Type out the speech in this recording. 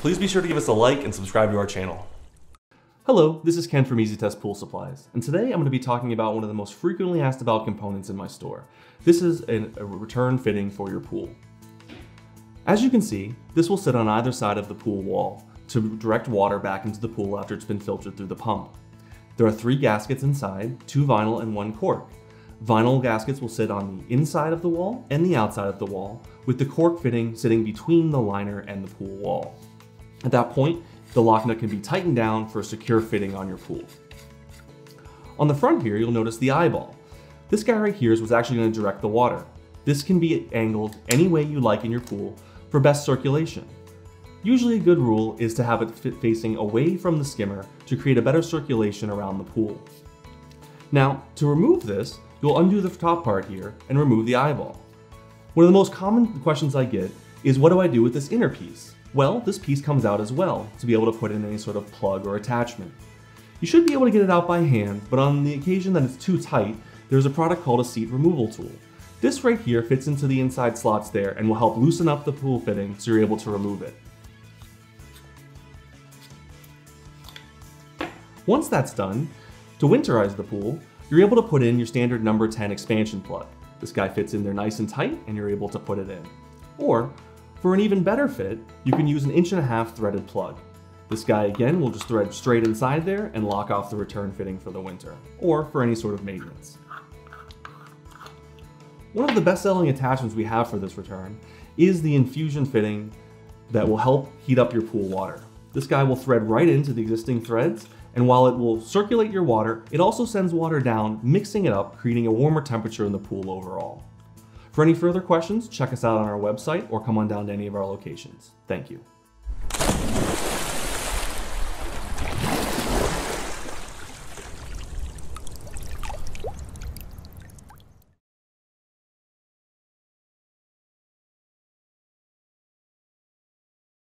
Please be sure to give us a like and subscribe to our channel. Hello, this is Ken from Easy Test Pool Supplies, and today I'm going to be talking about one of the most frequently asked about components in my store. This is a return fitting for your pool. As you can see, this will sit on either side of the pool wall to direct water back into the pool after it's been filtered through the pump. There are 3 gaskets inside, 2 vinyl and 1 cork. Vinyl gaskets will sit on the inside of the wall and the outside of the wall, with the cork fitting sitting between the liner and the pool wall. At that point, the lock nut can be tightened down for a secure fitting on your pool. On the front here, you'll notice the eyeball. This guy right here is what's actually going to direct the water. This can be angled any way you like in your pool for best circulation. Usually a good rule is to have it facing away from the skimmer to create a better circulation around the pool. Now, to remove this, you'll undo the top part here and remove the eyeball. One of the most common questions I get is, what do I do with this inner piece? Well, this piece comes out as well to be able to put in any sort of plug or attachment. You should be able to get it out by hand, but on the occasion that it's too tight, there's a product called a seat removal tool. This right here fits into the inside slots there and will help loosen up the pool fitting so you're able to remove it. Once that's done, to winterize the pool, you're able to put in your standard number 10 expansion plug. This guy fits in there nice and tight and you're able to put it in. Or, for an even better fit, you can use an 1.5 inch threaded plug. This guy again will just thread straight inside there and lock off the return fitting for the winter, or for any sort of maintenance. One of the best-selling attachments we have for this return is the Infusion Fitting that will help heat up your pool water. This guy will thread right into the existing threads, and while it will circulate your water, it also sends water down, mixing it up, creating a warmer temperature in the pool overall. For any further questions, check us out on our website or come on down to any of our locations. Thank you.